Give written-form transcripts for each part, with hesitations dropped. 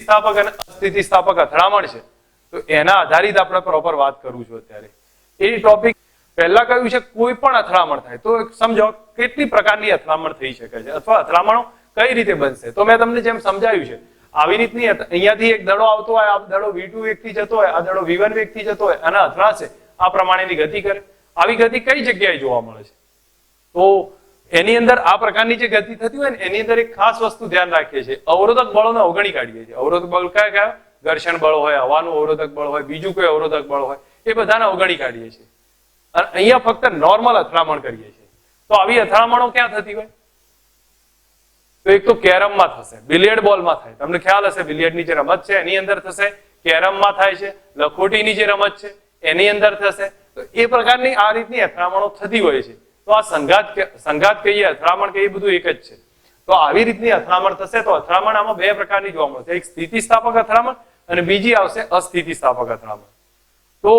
સ્થિતિસ્થાપક અને અસ્થિતિસ્થાપક અથડામણ છે તો એના આધારિત આપણે પ્રોપર વાત કરું છું અત્યારે. એ ટોપિક પહેલા કહ્યું છે કોઈ પણ અથડામણ થાય તો સમજો કેટલી પ્રકારની અથડામણ થઈ શકે છે અથવા અથડામણો કઈ રીતે બનશે. તો મેં તમને જેમ સમજાવ્યું છે આવી રીતની અહીંયાથી એક દડો આવતો હોય, આ દડો V2 વેગથી જતો હોય, આ દડો V1 વેગથી જતો હોય અને અથડાશે, આ પ્રમાણેની ગતિ કરે. આવી ગતિ કઈ જગ્યાએ જોવા મળે છે? તો એની અંદર આ પ્રકારની જે ગતિ થતી હોય ને એની અંદર એક ખાસ વસ્તુ ધ્યાન રાખીએ છીએ, અવરોધક બળોને અવગણી કાઢીએ છીએ. અવરોધક બળ કયા કયા? ઘર્ષણ બળ હોય, હવાનું અવરોધક બળ હોય, બીજું કોઈ અવરોધક બળ હોય, એ બધાને અવગણી કાઢીએ છીએ અને અહીંયા ફક્ત નોર્મલ અથડામણ કરીએ છીએ. તો આવી અથડામણો ક્યાં થતી હોય? તો એક તો કેરમમાં થશે, બિલિયર્ડ બોલમાં થાય. તમને ખ્યાલ હશે બિલિયર્ડની જે રમત છે એની અંદર થશે, કેરમમાં થાય છે, લખોટીની જે રમત છે એની અંદર થશે. તો એ પ્રકારની આ રીતની અથડામણો થતી હોય છે. તો આ સંઘાત કહીએ, અથડામણ કહીએ, બધું એક જ છે. તો આવી રીતની અથડામણ થશે તો અથડામણ આમાં બે પ્રકારની જોવા મળશે, એક સ્થિતિસ્થાપક અથડામણ અને બીજી આવશે અસ્થિતિસ્થાપક અથડામણ. તો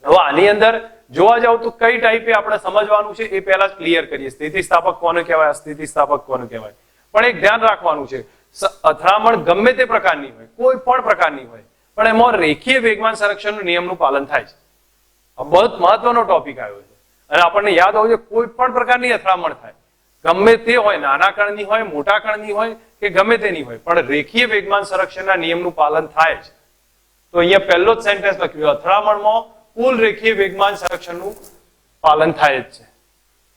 હવે આની અંદર જોવા જાવ તો કઈ ટાઈપે આપણે સમજવાનું છે એ પહેલા જ ક્લિયર કરીએ. સ્થિતિસ્થાપક કોને કહેવાય, અસ્થિતિસ્થાપક કોને કહેવાય. પણ એક ધ્યાન રાખવાનું છે, અથડામણ ગમે તે પ્રકારની હોય, કોઈ પણ પ્રકારની હોય, પણ એમાં રેખીય વેગમાન સંરક્ષણનું નિયમનું પાલન થાય છે. આ બહુ મહત્વનો ટોપિક આવ્યો છે અને આપણને યાદ હોવું જોઈએ, કોઈ પણ પ્રકારની અથડામણ થાય, ગમે તે હોય, નાના કણની હોય, મોટા કણની હોય કે ગમે તેની હોય, પણ રેખીય વેગમાન સંરક્ષણના નિયમનું પાલન થાય છે. તો અહીંયા પહેલો જ સેન્ટેન્સ લખ્યું, અથડામણમાં કુલ રેખીય વેગમાન સંરક્ષણનું પાલન થાય જ છે.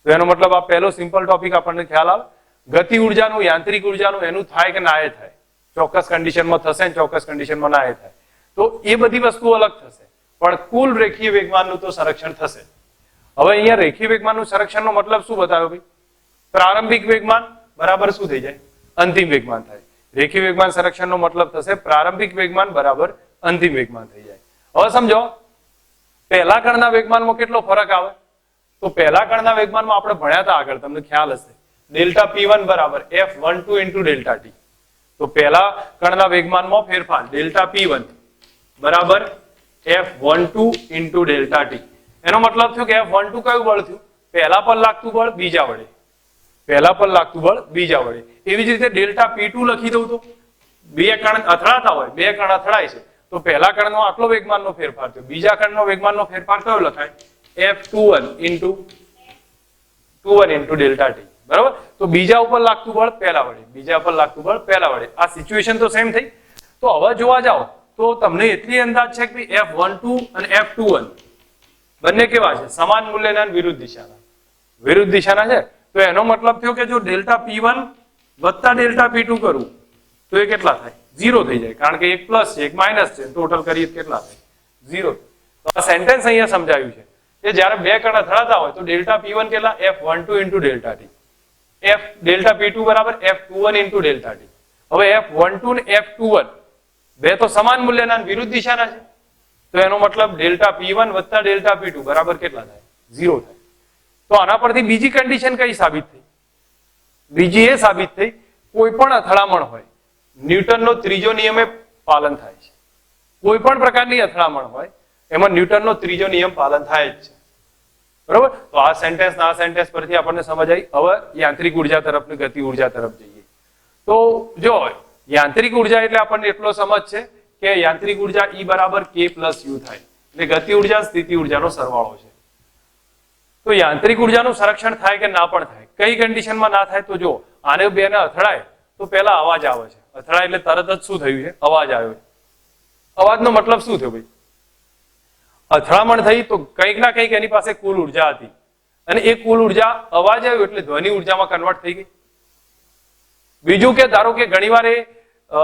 તો એનો મતલબ આ પહેલો સિમ્પલ ટોપિક આપણને ખ્યાલ આવે. ગતિ ઉર્જાનું, યાંત્રિક ઉર્જાનું એનું થાય કે ના એ થાય, ચોક્કસ કન્ડિશનમાં થશે ને ચોક્કસ કન્ડિશનમાં ના એ થાય. તો એ બધી વસ્તુઓ અલગ થશે, પણ કુલ રેખીય વેગમાનનું તો સંરક્ષણ થશે. હવે અહીંયા રેખીય વેગમાનનું સંરક્ષણનો મતલબ શું બતાવ્યો ભાઈ? પ્રારંભિક વેગમાન બરાબર શું થઈ જાય? અંતિમ વેગમાન થાય. રેખીય વેગમાન સંરક્ષણનો મતલબ થશે પ્રારંભિક વેગમાન બરાબર અંતિમ વેગમાન થઈ જાય. હવે સમજો પહેલા કણના વેગમાનમાં કેટલો ફરક આવે? તો પહેલા કણના વેગમાનમાં આપણે ભણ્યા હતા આગળ, તમને ખ્યાલ હશે, ડેલ્ટા P1 બરાબર F12 ઇન્ટુ ડેલ્ટા T. તો પહેલા કણના વેગમાનમાં ફેરફાર ડેલ્ટા P1 બરાબર F12 ઇન્ટુ ડેલ્ટા T. એનો મતલબ થયો કે F12 કયું બળ થયું? પહેલા પર લાગતું બળ બીજા વડે, પહેલા પર લાગતું બળ બીજા વડે. એવી જ રીતે ડેલ્ટા P2 લખી દઉં તો બે કણ અથડાતા હોય, બે કણ અથડાય છે તો પહેલા કણનો આટલો વેગમાનનો ફેરફાર થયો, બીજા કણનો વેગમાનનો ફેરફાર કયો લખાય? F21 into delta T. બરાબર? તો બીજા ઉપર લાગતું બળ પહેલા વડે, બીજા ઉપર લાગતું બળ પહેલા વડે. આ સિચ્યુએશન તો સેમ થઈ. તો હવે જોવા જાઓ તો તમને એટલી અંદાજ છે કે F12 અને F21 બંને કેવા છે? સમાન મૂલ્યના વિરુદ્ધ દિશાના. વિરુદ્ધ દિશાના છે. તો એનો મતલબ થયો કે જો ડેલ્ટા P1 વત્તા ડેલ્ટા P2 કરું તો એ કેટલા થાય? 0 થઈ જાય, કારણ કે એક પ્લસ છે એક માઇનસ છે, ટોટલ કરીએ કેટલા થાય? 0. તો આ સેન્ટેન્સ અહીંયા સમજાવ્યું છે કે જ્યારે બે કણ અથડાતા હોય તો ડેલ્ટા P1 કેટલા? F12 into delta T. Delta P2 બરાબર F21 ઇન્ટુ ડેલ્ટા T. હવે F12 ને F21 બે તો સમાન મૂલ્યના વિરુદ્ધ દિશાના છે. તો એનો મતલબ ડેલ્ટા P1 વત્તા ડેલ્ટા P2 બરાબર કેટલા થાય? 0 થાય. તો આના પરથી બીજી કન્ડિશન કઈ સાબિત થઈ? બીજી એ સાબિત થઈ, કોઈ પણ અથડામણ હોય ન્યૂટનનો ત્રીજો નિયમે પાલન થાય છે. કોઈ પણ પ્રકારની અથડામણ હોય એમાં ન્યૂટનનો ત્રીજો નિયમ પાલન થાય જ છે. બરોબર? તો આ સેન્ટેન્સ પરથી આપણને સમજ આવી. હવે યાંત્રિક ઉર્જા તરફ ને ગતિ ઉર્જા તરફ જઈએ. તો જો યાંત્રિક ઉર્જા એટલે આપણને એટલો સમજ છે કે યાંત્રિક ઉર્જા E બરાબર K પ્લસ U થાય, એટલે ગતિ ઉર્જા સ્થિતિ ઉર્જાનો સરવાળો છે. તો યાંત્રિક ઉર્જાનું સંરક્ષણ થાય કે ના પણ થાય? કઈ કન્ડિશનમાં ના થાય? તો જો આને બેને અથડાય તો પહેલા અવાજ આવે છે, અથડાય એટલે તરત જ શું થયું છે? અવાજ આવ્યો. અવાજનો મતલબ શું થયો ભાઈ? અથડામણ થઈ તો કંઈક ના કંઈક એની પાસે કુલ ઉર્જા હતી અને એ કુલ ઉર્જા અવાજ આવ્યો એટલે ધ્વનિ ઉર્જામાં કન્વર્ટ થઈ ગઈ. બીજું કે ધારો કે ઘણીવાર એ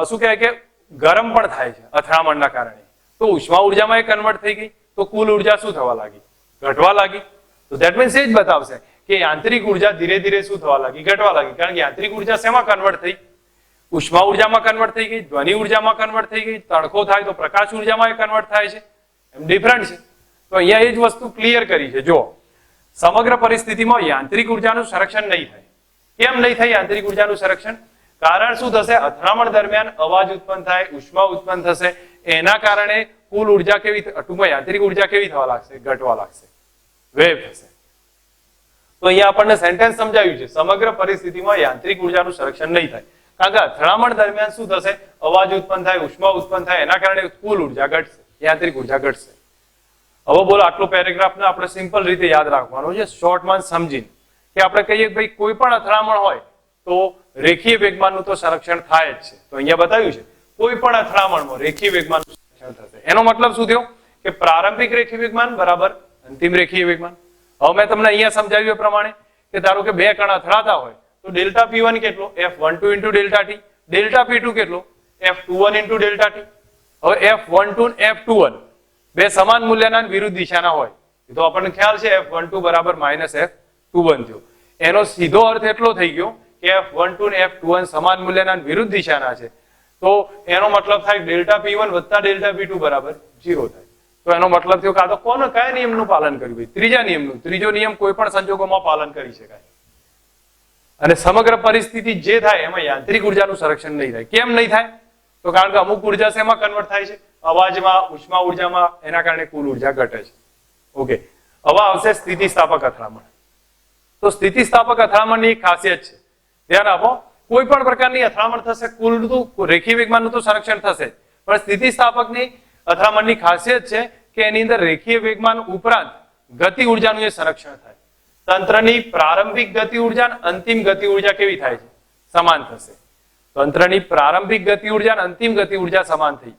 શું કહેવાય કે ગરમ પણ થાય છે અથડામણના કારણે, તો ઉષ્મા ઉર્જામાં એ કન્વર્ટ થઈ ગઈ તો કુલ ઉર્જા શું થવા લાગી? ઘટવા લાગી. તો ધેટ મીન્સ એ જ બતાવશે કે યાંત્રિક ઉર્જા ધીરે ધીરે શું થવા લાગી? ઘટવા લાગી. કારણ કે યાંત્રિક ઉર્જા શેમાં કન્વર્ટ થઈ? ઉષ્મા ઉર્જામાં કન્વર્ટ થઈ ગઈ, ધ્વનિ ઉર્જામાં કન્વર્ટ થઈ ગઈ, તડકો થાય તો પ્રકાશ ઉર્જામાં એ કન્વર્ટ થાય છે. એમ ડિફરન્ટ છે. તો અહીંયા એ જ વસ્તુ ક્લિયર કરી છે. જો સમગ્ર પરિસ્થિતિમાં યાંત્રિક ઉર્જાનું સંરક્ષણ નહીં થાય. કેમ નહીં થાય યાંત્રિક ઉર્જાનું સંરક્ષણ? કારણ શું થશે? અથડામણ દરમિયાન અવાજ ઉત્પન્ન થાય, ઉષ્મા ઉત્પન્ન થશે, એના કારણે કુલ ઉર્જા કેવી, ટૂંકમાં યાંત્રિક ઉર્જા કેવી થવા લાગશે? ઘટવા લાગશે, વેવ થશે. તો અહીંયા આપણને સેન્ટેન્સ સમજાવ્યું છે સમગ્ર પરિસ્થિતિમાં યાંત્રિક ઉર્જાનું સંરક્ષણ નહીં થાય. કારણ કે અથડામણ દરમિયાન શું થશે, અવાજ ઉત્પન્ન થાય, ઉષ્મા ઉત્પન્ન થાય, એના કારણે કુલ ઉર્જા ઘટશે, યાંત્રિક ઉર્જા ઘટશે. હવે બોલો, આટલો પેરેગ્રાફને આપણે સિમ્પલ રીતે યાદ રાખવાનો છે, શોર્ટમાં સમજીને, કે આપણે કહીએ ભાઈ કોઈ પણ અથડામણ હોય તો રેખીય વેગમાનનું તો સંરક્ષણ થાય જ છે. તો અહીંયા બતાવ્યું છે કોઈ પણ અથડામણમાં રેખીય વેગમાનનું સંરક્ષણ થશે. એનો મતલબ શું થયો કે પ્રારંભિક રેખીય વેગમાન બરાબર અંતિમ રેખીય વેગમાન. હવે મેં તમને અહીંયા સમજાવ્યું એ પ્રમાણે કે ધારો કે બે કણ અથડાતા હોય તો ડેલ્ટા P1 કેટલો, F12 into delta T, delta P2 કેટલો, F21 ઇન્ટુ ડેલ્ટા T. હવે F12 ને F21 બે સમાન મૂલ્યના વિરુદ્ધ દિશાના હોય તો આપણને ખ્યાલ છે F12 બરાબર માઇનસ F21 થયો. એનો સીધો અર્થ એટલો થઈ ગયો કે F12 ને F21 સમાન મૂલ્યના વિરુદ્ધ દિશાના છે, તો એનો મતલબ થાય ડેલ્ટા P1 વત્તા ડેલ્ટા P2 બરાબર 0 થાય. તો એનો મતલબ થયો કે આ તો કયા નિયમનું પાલન કર્યું? ભાઈ ત્રીજા નિયમનું. ત્રીજો નિયમ કોઈ પણ સંજોગોમાં પાલન કરી શકાય અને સમગ્ર પરિસ્થિતિ જે થાય એમાં યાંત્રિક ઉર્જાનું સંરક્ષણ નહીં થાય. કેમ નહીં થાય? તો કારણ કે અમુક ઉર્જા શેમાં કન્વર્ટ થાય છે? અવાજમાં, ઉષ્મા ઉર્જામાં. એના કારણે કુલ ઉર્જા ઘટે છે. ઓકે, હવે આવશે સ્થિતિસ્થાપક અથડામણ. તો સ્થિતિસ્થાપક અથડામણની એક ખાસિયત છે, ધ્યાન આપો. કોઈ પણ પ્રકારની અથડામણ થશે, કુલ રેખીય વેગમાનનું તો સંરક્ષણ થશે, પણ સ્થિતિસ્થાપકની અથડામણની ખાસિયત છે કે એની અંદર રેખીય વેગમાન ઉપરાંત ગતિ ઉર્જાનું એ સંરક્ષણ થાય. તંત્રની પ્રારંભિક ગતિ ઉર્જા અને અંતિમ ગતિ ઉર્જા કેવી થાય છે? સમાન થશે. તંત્રની પ્રારંભિક ગતિ ઉર્જા અને અંતિમ ગતિ ઉર્જા સમાન થઈ.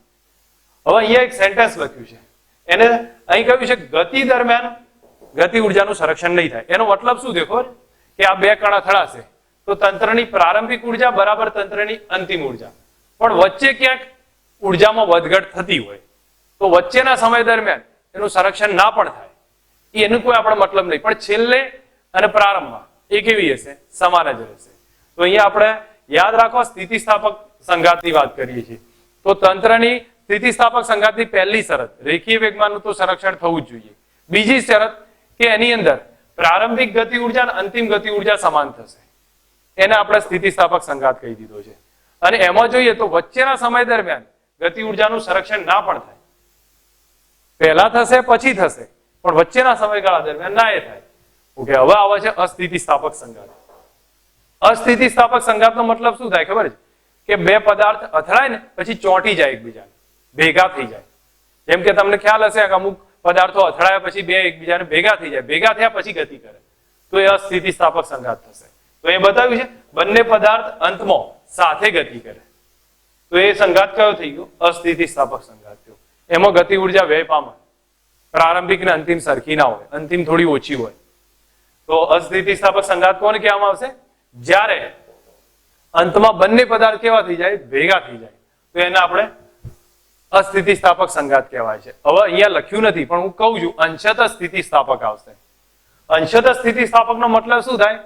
હવે અહીંયા એક સેન્ટેન્સ લખ્યું છે, એને અહીં કહ્યું છે ગતિ દરમિયાન ગતિ ઉર્જાનું સંરક્ષણ નહીં થાય. એનો મતલબ શું દેખો કે આ બે કણ અથડાશે તો તંત્રની પ્રારંભિક ઉર્જા બરાબર તંત્રની અંતિમ ઉર્જા, પણ વચ્ચે ક્યાંક ઉર્જામાં વધઘટ થતી હોય તો વચ્ચેના સમય દરમિયાન એનું સંરક્ષણ ના પણ થાય, એનું કોઈ આપણો મતલબ નહીં, પણ છેલ્લે અને પ્રારંભમાં એ કેવી હશે? સમાન જ રહેશે. તો અહીંયા આપણે યાદ રાખો, સ્થિતિસ્થાપક સંઘાતની વાત કરીએ છીએ તો તંત્રની સ્થિતિસ્થાપક સંઘાતની પહેલી શરત રેખીય વેગમાનનું તો સંરક્ષણ થવું જ જોઈએ. બીજી શરત કે એની અંદર પ્રારંભિક ગતિ ઉર્જા અને અંતિમ ગતિ ઉર્જા સમાન થશે. એને આપણે સ્થિતિસ્થાપક સંઘાત કહી દીધો છે. અને એમાં જોઈએ તો વચ્ચેના સમય દરમિયાન ગતિ ઉર્જાનું સંરક્ષણ ના પણ થાય, પહેલા થશે પછી થશે, પણ વચ્ચેના સમયગાળા દરમિયાન ના એ થાય. ઓકે, હવે આવે છે અસ્થિતિસ્થાપક સંઘાત. અસ્થિતિસ્થાપક સંઘાતનો મતલબ શું થાય ખબર છે? કે બે પદાર્થ અથડાય ને પછી ચોંટી જાય, એકબીજાને ભેગા થઈ જાય. જેમ કે તમને ખ્યાલ હશે કે અમુક પદાર્થો અથડાયા પછી બે એકબીજાને ભેગા થઈ જાય, ભેગા થયા પછી ગતિ કરે, તો એ અસ્થિતિસ્થાપક સંઘાત થશે. તો એ બતાવ્યું છે બંને પદાર્થ અંતમાં સાથે ગતિ કરે, તો એ સંઘાત કયો થઈ ગયો? અસ્થિતિસ્થાપક સંઘાત થયો. એમાં ગતિ ઉર્જા વ્યય પામે, પ્રારંભિક ને અંતિમ સરખી ના હોય, અંતિમ થોડી ઓછી હોય. તો અસ્થિતિસ્થાપક સંઘાત કોને કહેવામાં આવશે? જ્યારે અંતમાં બંને પદાર્થ કેવા થઈ જાય? ભેગા થઈ જાય, તો એને આપણે અસ્થિતિસ્થાપક સંઘાત કહેવાય છે. હવે અહીંયા લખ્યું નથી પણ હું કહું છું, અંશતઃ સ્થિતિસ્થાપક આવશે. અંશતઃ સ્થિતિસ્થાપકનો મતલબ શું થાય?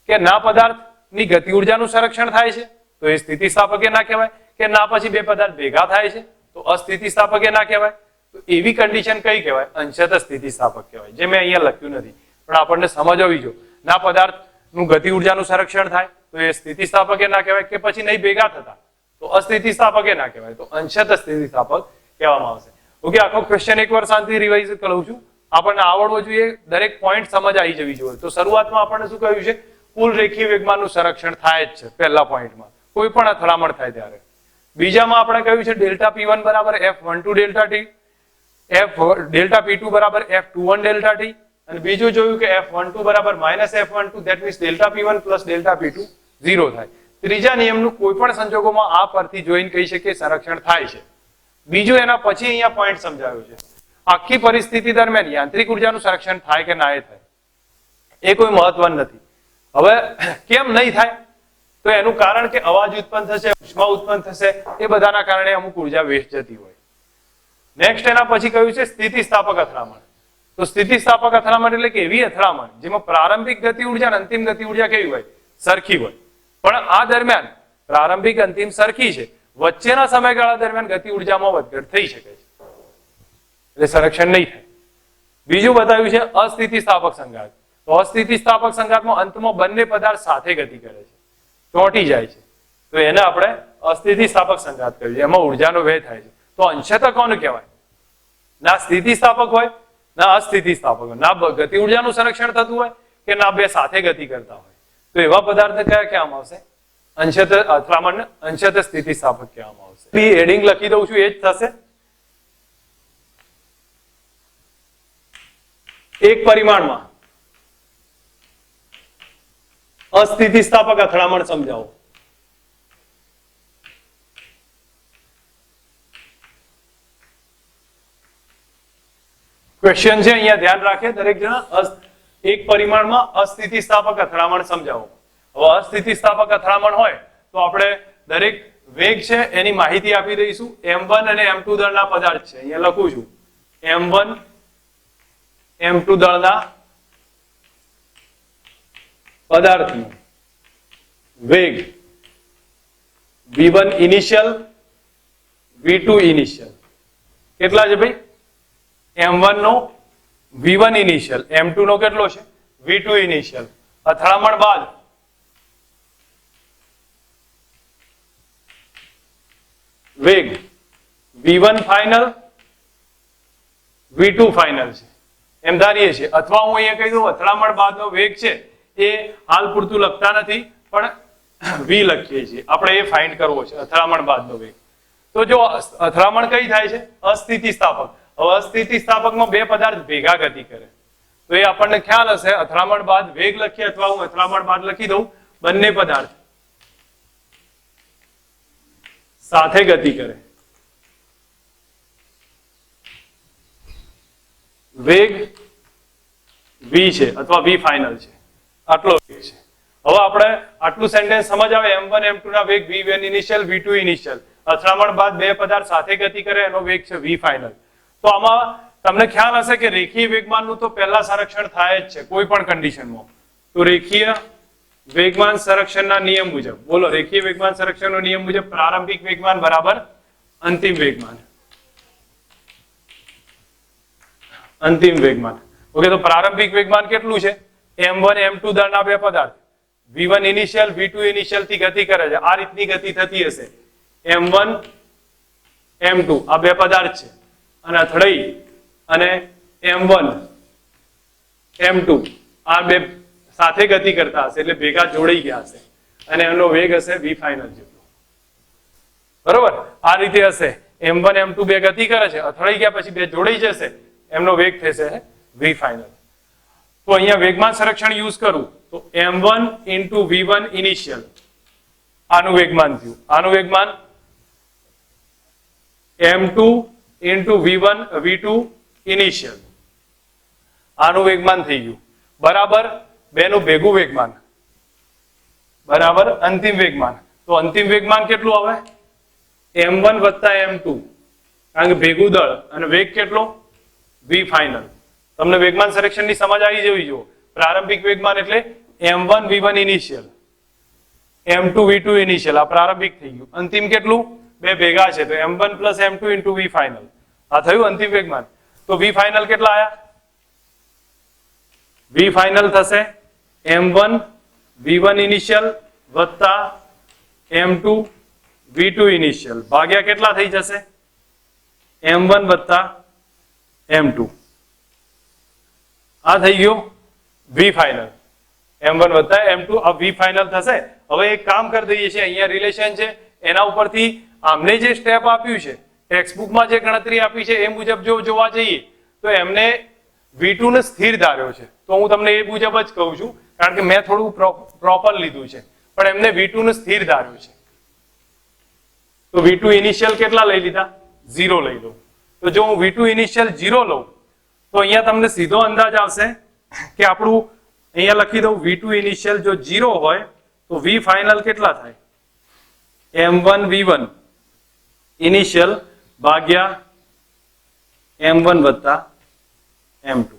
કે ના પદાર્થની ગતિ ઉર્જાનું સંરક્ષણ થાય છે તો એ સ્થિતિસ્થાપક ના કહેવાય, કે ના પછી બે પદાર્થ ભેગા થાય છે તો અસ્થિતિસ્થાપક ના કહેવાય. તો એવી કન્ડિશન કઈ કહેવાય? અંશતઃ સ્થિતિસ્થાપક કહેવાય. જે મેં અહીંયા લખ્યું નથી પણ આપણને સમજવી જો. ના પદાર્થનું ગતિ ઉર્જાનું સંરક્ષણ થાય તો એ સ્થિતિસ્થાપક ના કહેવાય, કે પછી નહીં ભેગા થતા તો અસ્થિતિસ્થાપક ના કહેવાય, તો અંશતઃ સ્થિતિસ્થાપક કહેવામાં આવશે. ઓકે, આખો ક્વેશ્ચન એકવાર શાંતિ રિવાઇઝ કરું છું. આપણને આવડવો જોઈએ, દરેક પોઈન્ટ સમજ આવી જવી જોઈએ. તો શરૂઆતમાં આપણને શું કહ્યું છે? કુલ રેખીય વેગમાનનું સંરક્ષણ થાય જ છે પહેલા પોઈન્ટમાં, કોઈ પણ અથડામણ થાય ત્યારે. બીજામાં આપણે કહ્યું છે ડેલ્ટા P1 બરાબર F12 delta T, delta P2 બરાબર F21 ડેલ્ટા T, અને બીજું જોયું કે F12 બરાબર minus F12, that means delta P1 plus delta P2 0 થાય. ત્રીજા નિયમનું કોઈ પણ સંજોગોમાં આ પરથી જોઈને કહી શકીએ સંરક્ષણ થાય છે. બીજું એના પછી અહીંયા પોઈન્ટ સમજાવ્યો છે, આખી પરિસ્થિતિ દરમિયાન યાંત્રિક ઉર્જાનું સંરક્ષણ થાય કે ના થાય એ કોઈ મહત્વનું નથી. હવે કેમ નહીં થાય? તો એનું કારણ કે અવાજ ઉત્પન્ન થશે, ઉષ્મા ઉત્પન્ન થશે, એ બધાના કારણે અમુક ઉર્જા વેસ્ટ જતી હોય. નેક્સ્ટ એના પછી કહ્યું છે સ્થિતિસ્થાપક અથડામણ. તો સ્થિતિસ્થાપક અથડામણ એટલે કે એવી અથડામણ જેમાં પ્રારંભિક ગતિ ઉર્જા અને અંતિમ ગતિ ઉર્જા કેવી હોય? સરખી હોય, પણ આ દરમિયાન પ્રારંભિક અંતિમ સરખી છે, વચ્ચેના સમયગાળા દરમિયાન ગતિ ઉર્જામાં વધઘટ થઈ શકે છે, એટલે સંરક્ષણ નહીં થાય. બીજું બતાવ્યું છે અસ્થિતિસ્થાપક સંઘાત. તો અસ્થિતિસ્થાપક સંઘાતમાં અંતમાં બંને પદાર્થ સાથે ગતિ કરે છે, ચોંટી જાય છે, તો એને આપણે અસ્થિતિસ્થાપક સંઘાત કહ્યું છે. એમાં ઉર્જાનો વ્યય થાય છે. તો અંશતઃ કોને કહેવાય? ના સ્થિતિસ્થાપક હોય ના અસ્થિતિસ્થાપક હોય, ના ગતિ ઉર્જાનું સંરક્ષણ થતું હોય કે ના બે સાથે ગતિ કરતા હોય, તો એવા પદાર્થ કયા કહેવામાં આવશે? અંશત અથડામણ અંશત સ્થિતિસ્થાપક કહેવામાં આવશે. હેડિંગ લખી દઉં છું, એ જ થશે. એક પરિમાણમાં અસ્થિતિસ્થાપક અથડામણ સમજાવો. ક્વેશ્ચન છે, અહીંયા ધ્યાન રાખે દરેક જણા. એક પરિમાણમાં અસ્થિતિસ્થાપક અથડામણ સમજાવો. હવે અસ્થિતિસ્થાપક અથડામણ હોય તો આપણે દરેક વેગ છે એની માહિતી આપી દઈશું. m1 અને m2 દળના પદાર્થ છે, અહીંયા લખું છું. m1 m2 દળના પદાર્થનો વેગ v1 ઇનિશિયલ v2 ઇનિશિયલ કેટલા છે ભાઈ? m1 નો v1 ઇનિશિયલ, m2 નો કેટલો છે? v2 initial. અથડામણ બાદ વેગ v1 ફાઇનલ v2 ફાઇનલ છે એમ ધારીએ છીએ. અથવા હું અહીંયા કહી દઉં અથડામણ બાદનો વેગ છે એ હાલ પૂરતું લખતા નથી પણ v લખીએ છીએ. આપણે એ ફાઇન્ડ કરવો છે અથડામણ બાદનો વેગ. તો જો અથડામણ કઈ થાય છે? અસ્થિતિસ્થાપક. હવે અસ્થિતિસ્થાપકમાં બે પદાર્થ ભેગા ગતિ કરે તો એ આપણને ખ્યાલ હશે. અથડામણ બાદ વેગ લખીએ અથવા હું અથડામણ બાદ લખી દઉં, બંને પદાર્થ સાથે ગતિ કરે. વેગ v છે અથવા v ફાઇનલ છે, આટલો વેગ છે. હવે આપણે આટલું સેન્ટેન્સ સમજ આવે. m1 m2 ના વેગ v1 ઇનિશિયલ v2 ઇનિશિયલ. અથડામણ બાદ બે પદાર્થ સાથે ગતિ કરે એનો વેગ છે v ફાઇનલ. તો આમાં તમને ખ્યાલ હશે કે રેખીય વેગમાનનું તો પહેલા સંરક્ષણ થાય જ છે કોઈ પણ કન્ડિશનમાં. તો રેખીય વેગમાન સંરક્ષણના નિયમ મુજબ બોલો, રેખીય વેગમાન સંરક્ષણનો નિયમ મુજબ પ્રારંભિક વેગમાન બરાબર અંતિમ વેગમાન. અંતિમ વેગમાન. ઓકે, તો પ્રારંભિક વેગમાન કેટલું છે? m1 m2 દળના બે પદાર્થ v1 ઇનિશિયલ v2 ઇનિશિયલ થી ગતિ કરે છે. આ રીતની ગતિ થતી હશે. m1 m2 આ બે પદાર્થ છે અને અથડાઈ અને m1 m2 આ બે સાથે ગતિ કરતા હશે એટલે ભેગા જોડાઈ ગયા હશે અને એનો વેગ હશે v ફાઇનલ જેટલો. બરોબર, આ રીતે હશે. m1 m2 બે ગતિ કરે છે, અથડાઈ ગયા પછી બે જોડાઈ જશે, એમનો વેગ થશે v ફાઇનલ. તો અહીંયા વેગમાન સંરક્ષણ યુઝ કરું તો m1 into v1 ઇનિશિયલ આનું વેગમાન થયું. આનું વેગમાન m2 into v1 v2 initial આનું વેગમાન થઈ ગયું બરાબર બેનું ભેગું વેગમાન બરાબર અંતિમ વેગમાન. તો અંતિમ વેગમાન કેટલું આવે? m1 વત્તા m2 કારણ કે ભેગું દળ અને વેગ કેટલો? v final. તમને વેગમાન સંરક્ષણની સમજ આવી જવી જોઈએ. પ્રારંભિક વેગમાન એટલે m1 v1 initial m2 v2 initial આ પ્રારંભિક થઈ ગયું. અંતિમ કેટલું? બે ભેગા છે તો m1 plus m2 into v final. આ થયું અંતિમ વેગમાન. તો v ફાઇનલ કેટલા આયા? v ફાઇનલ થશે m1 v1 ઇનિશિયલ વત્તા m2 v2 ઇનિશિયલ ભાગ્યા કેટલા થઈ જશે? m1 વત્તા m2. આ થઈ ગયો v ફાઇનલ. m1 વત્તા m2 આ v ફાઇનલ થશે. હવે એક કામ કરી દઈએ છીએ, અહીંયા રિલેશન છે એના ઉપરથી આમને જે સ્ટેપ આપ્યું છે ટેક્સ્ટબુકમાં જે ગણતરી આપી છે એ મુજબ જો જોવા જઈએ તો એમને v2 ને સ્થિર ધાર્યો છે. તો હું તમને એ મુજબ જ કહું છું કારણ કે મેં થોડું પ્રોપર લીધું છે પણ એમને v2 ને સ્થિર ધાર્યું છે. તો v2 ઇનિશિયલ કેટલા લઈ લીધા? 0 લઈ લો. તો જો હું v2 ઇનિશિયલ 0 લઉં તો અહીંયા તમને સીધો અંદાજ આવશે કે આપણું અહીંયા લખી દઉં v2 ઇનિશિયલ જો 0 હોય તો v ફાઇનલ કેટલા થાય? m1 v1 ઇનિશિયલ ભાગ્યા m1 વત્તા m2.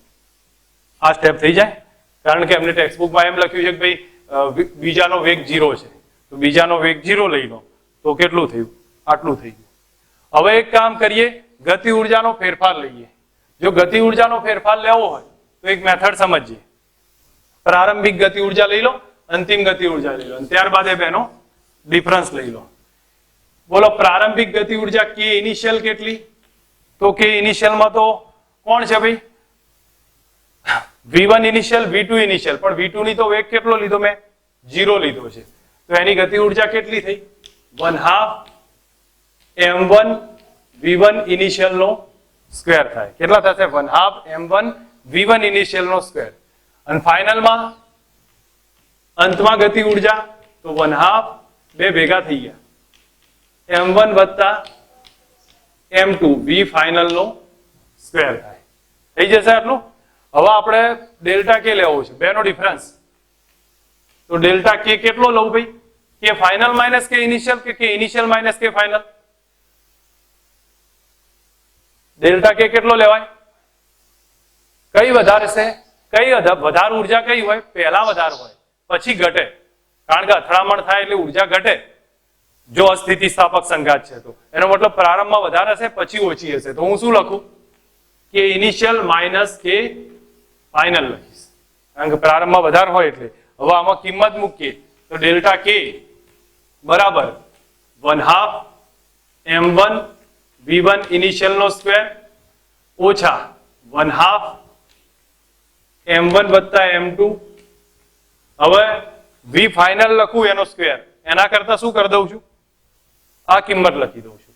આ સ્ટેપ થઈ જાય કારણ કે એમને ટેક્સ્ટબુકમાં એમ લખ્યું છે કે ભાઈ બીજાનો વેગ 0 છે તો બીજાનો વેગ 0 લઈ લો તો કેટલું થયું? આટલું થઈ ગયું. હવે એક કામ કરીએ, ગતિ ઉર્જાનો ફેરફાર લઈએ. જો ગતિ ઉર્જાનો ફેરફાર લેવો હોય તો એક મેથડ સમજીએ. પ્રારંભિક ગતિ ઉર્જા લઈ લો, અંતિમ ગતિ ઉર્જા લઈ લો અને ત્યારબાદ એ બેનો ડિફરન્સ લઈ લો. બોલો પ્રારંભિક ગતિ ઉર્જા k ઇનિશિયલ કેટલી? તો k ઇનિશિયલમાં તો કોણ છે ભાઈ? v1 initial v2 initial. પણ v2 ની તો વેગ કેટલો લીધો મેં? 0 લીધો છે. તો એની ગતિ ઉર્જા કેટલી થઈ? 1/2 m1 v1 ઇનિશિયલ નો સ્ક્વેર થાય. કેટલા થશે? 1/2 m1 v1 ઇનિશિયલ નો સ્ક્વેર. અને ફાઇનલમાં અંતમાં ગતિ ઉર્જા તો 1/2 બે ભેગા થઈ ગયા m1 વત્તા m2 v ફાઇનલ નો સ્ક્વેર થાય. થઈ જશે આટલું. હવે આપણે ડેલ્ટા કે લેવો છે, બેનો ડિફરન્સ. તો ડેલ્ટા કે કેટલો લઉં ભાઈ? કે ફાઇનલ માઇનસ કે ઇનિશિયલ કે ઇનિશિયલ માઇનસ કે ફાઇનલ? ડેલ્ટા કે કેટલો લેવાય? કઈ વધારે છે? કઈ વધારે ઉર્જા કઈ હોય? પહેલા વધારે હોય પછી ઘટે, કારણ કે અથડામણ થાય એટલે ઉર્જા ઘટે જો અસ્થિતિસ્થાપક સંઘાત છે તો. એનો મતલબ પ્રારંભમાં વધારે હશે પછી ઓછી હશે. તો હું શું લખું? કે ઇનિશિયલ માઇનસ કે ફાઇનલ લખીશ, કારણ કે પ્રારંભમાં વધારે હોય એટલે. હવે આમાં કિંમત મૂકીએ તો ડેલ્ટા કે બરાબર 1/2 m1 v1 ઇનિશિયલ નો સ્ક્વેર ઓછા 1/2 m1 વત્તા m2. હવે v ફાઇનલ લખું એનો સ્ક્વેર, એના કરતા શું કરી દઉં છું? આ કિંમત લખી દઉં છું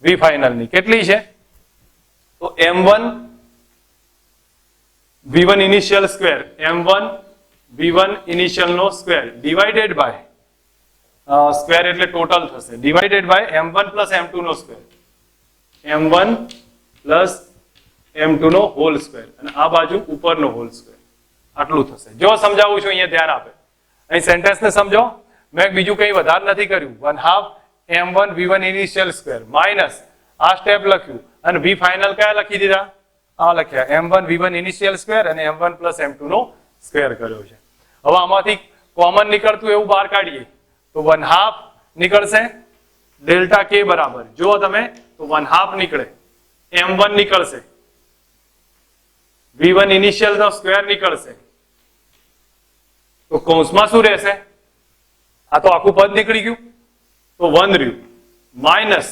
v ફાઇનલ ની. કેટલી છે? તો m1 v1 initial square, m1 v1 initial નો સ્ક્વેર ડિવાઇડેડ બાય સ્ક્વેર એટલે ટોટલ થશે, divided by m1 plus m2 નો સ્ક્વેર, m1 પ્લસ m2 નો હોલ સ્ક્વેર, અને આ બાજુ ઉપરનો હોલ સ્ક્વેર. આટલું થશે. જો સમજાવું છું અહીંયા ધ્યાન આપે. અહીં સેન્ટેન્સ ને સમજો. મેં બીજું કંઈ વધારે નથી કર્યું. 1/2 m1 v1 initial square minus આ સ્ટેપ લખ્યું અને v ફાઇનલ કયા લખી દીધા? આ લખ્યા m1 v1 ઇનિશિયલ સ્ક્વેર અને m1 પ્લસ m2 નો સ્ક્વેર કર્યો છે. હવે આમાંથી કોમન નીકળતું એવું બહાર કાઢીએ તો 1/2 નીકળશે. ડેલ્ટા કે બરાબર જો તમે તો 1/2 નીકળે, m1 નીકળશે, v1 ઇનિશિયલ નો સ્ક્વેર નીકળશે. તો કૌંસમાં શું રહેશે? આ તો આખું પદ નીકળી ગયું તો 1 રહ્યું માઇનસ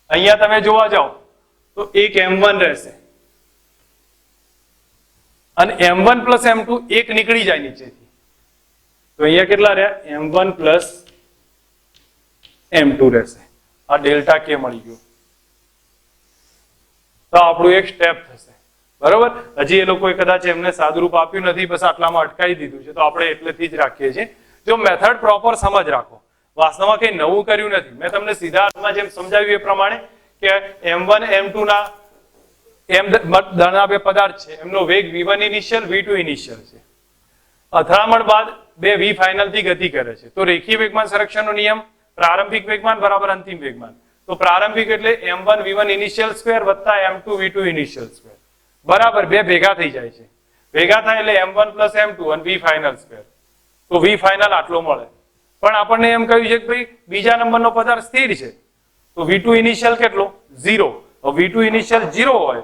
અહીંયા તમે જોવા જાઓ તો એક m1 રહેશે અને m1 પ્લસ m2 એક નીકળી જાય નીચેથી. તો અહીંયા કેટલા રહ્યા? m1 પ્લસ m2 રહેશે. આ ડેલ્ટા કે મળી ગયો. તો આપણું એક સ્ટેપ થશે. બરોબર. હજી એ લોકોએ કદાચ એમને સાદુરૂપ આપ્યું નથી, બસ આટલામાં અટકાવી દીધું છે. તો આપણે એટલેથી જ રાખીએ છીએ. જો મેથડ પ્રોપર સમજ રાખો, વાસ્તવમાં કઈ નવું કર્યું નથી. મેં તમને સીધા અર્થમાં જેમ સમજાવ્યું એ પ્રમાણે કે m1 m2 ના દળના બે પદાર્થ છે, એમનો વેગ v1 ઇનિશિયલ v2 ઇનિશિયલ છે. અથડામણ બાદ બે v ફાઇનલ થી ગતિ કરે છે. તો રેખીય વેગમાન સંરક્ષણનો નિયમ પ્રારંભિક વેગમાન બરાબર અંતિમ વેગમાન. તો પ્રારંભિક એટલે m1 v1 ઇનિશિયલ સ્ક્વેર વત્તા m2 v2 ઇનિશિયલ સ્ક્વેર બરાબર બે ભેગા થઈ જાય છે. ભેગા થાય એટલે m1 પ્લસ m2 અને v ફાઇનલ સ્ક્વેર. તો v ફાઇનલ આટલો મળે. પણ આપણને એમ કહ્યું છે કે ભાઈ બીજા નંબરનો પદાર્થ સ્થિર છે, તો v2 ઇનિશિયલ કેટલો? 0. v2 ઇનિશિયલ 0 હોય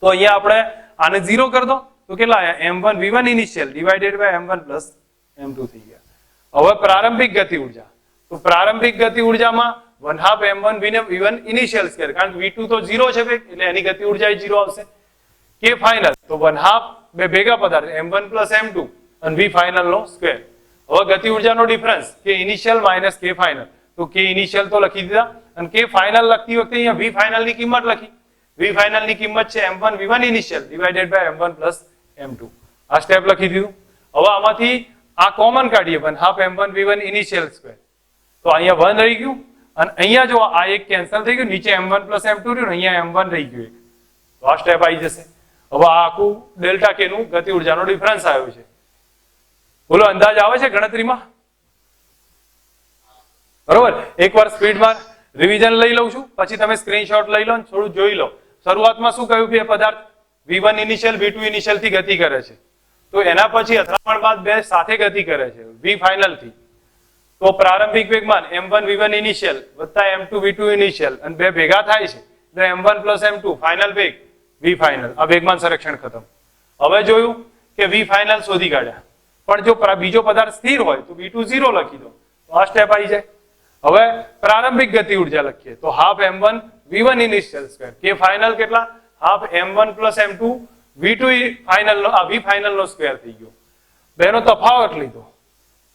તો અહીંયા આપણે આને 0 કરી દો તો કેટલા આયા? m1 v1 initial divided by m1 plus m2 થઈ ગયા. હવે પ્રારંભિક ગતિ ઉર્જા, તો પ્રારંભિક ગતિ ઉર્જામાં 1/2 m1 v1 ઇનિશિયલ સ્ક્વેર, કારણ કે v2 તો 0 છે ભાઈ એટલે એની ગતિ ઉર્જા 0 આવશે. કે ફાઇનલ તો 1/2 બે ભેગા પદાર્થ m1 પ્લસ m2 અને v ફાઇનલ નો સ્ક્વેર. હવે ગતિ ઉર્જાનો ડિફરન્સ કે ઇનિશિયલ માઇનસ કે ફાઇનલ. તો કે ઇનિશિયલ તો લખી દીધા અને કે ફાઇનલ લખતી વખતે અહીંયા v ફાઇનલ ની કિંમત લખી. v ફાઇનલ ની કિંમત છે m1 v1 initial divided by m1 plus m2. આ સ્ટેપ લખી દીધું. હવે આમાંથી આ કોમન કાઢીએ 1/2 m1 v1 ઇનિશિયલ સ્ક્વેર. તો અહીંયા 1 રહી ગયું અને અહીંયા જો આ એક કેન્સલ થઈ ગયું, નીચે m1 પ્લસ m2 રહ્યું, અહીંયા m1 રહી ગયું એક. તો આ સ્ટેપ આવી જશે. હવે આ આખું ડેલ્ટા કે નું ગતિ ઉર્જાનો ડિફરન્સ આવ્યો છે. બોલો અંદાજ આવે છે ગણતરીમાં? બરોબર. એકવાર સ્પીડમાં રિવિઝન લઈ લઉં છું, પછી તમે સ્ક્રીનશોટ લઈ લો અને થોડું જોઈ લો. શરૂઆતમાં શું કહ્યું કે પદાર્થ v1 ઇનિશિયલ v2 ઇનિશિયલ થી ગતિ કરે છે. તો એના પછી અથડામણ બાદ બે સાથે ગતિ કરે છે v ફાઇનલ થી. તો પ્રારંભિક વેગમાન m1 v1 ઇનિશિયલ વત્તા m2 v2 ઇનિશિયલ અને બે ભેગા થાય છે તો m1 પ્લસ m2 ફાઇનલ વેગ v ફાઇનલ. આ વેગમાન સંરક્ષણ ખતમ. હવે જોયું કે v ફાઇનલ શોધી કાઢ્યા, પણ જો બીજો પદાર્થ સ્થિર હોય તો v2 0 લખી દો તો આ સ્ટેપ આવી જાય. હવે પ્રારંભિક ગતિ ઉર્જા લખીએ તો half m1 v1 initial square. કે ફાઇનલ કેટલા? Half m1 plus m2 v2 final નો v ફાઇનલ નો સ્ક્વેર થઈ ગયો. બેનો તફાવત લીધો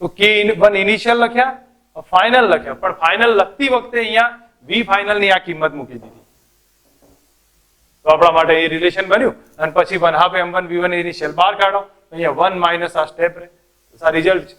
તો K1 ઇનિશિયલ લખ્યા, ફાઇનલ લખ્યા, પણ ફાઇનલ લખતી વખતે અહીંયા V ફાઇનલ ની આ કિંમત મૂકી દીધી, તો આપણા માટે એ રિલેશન બન્યું. અને પછી 1/2 M1 V1 ઇનિશિયલ બહાર કાઢો, અહીંયા 1 માઇનસ આ સ્ટેપ રહે, આ રિઝલ્ટ છે.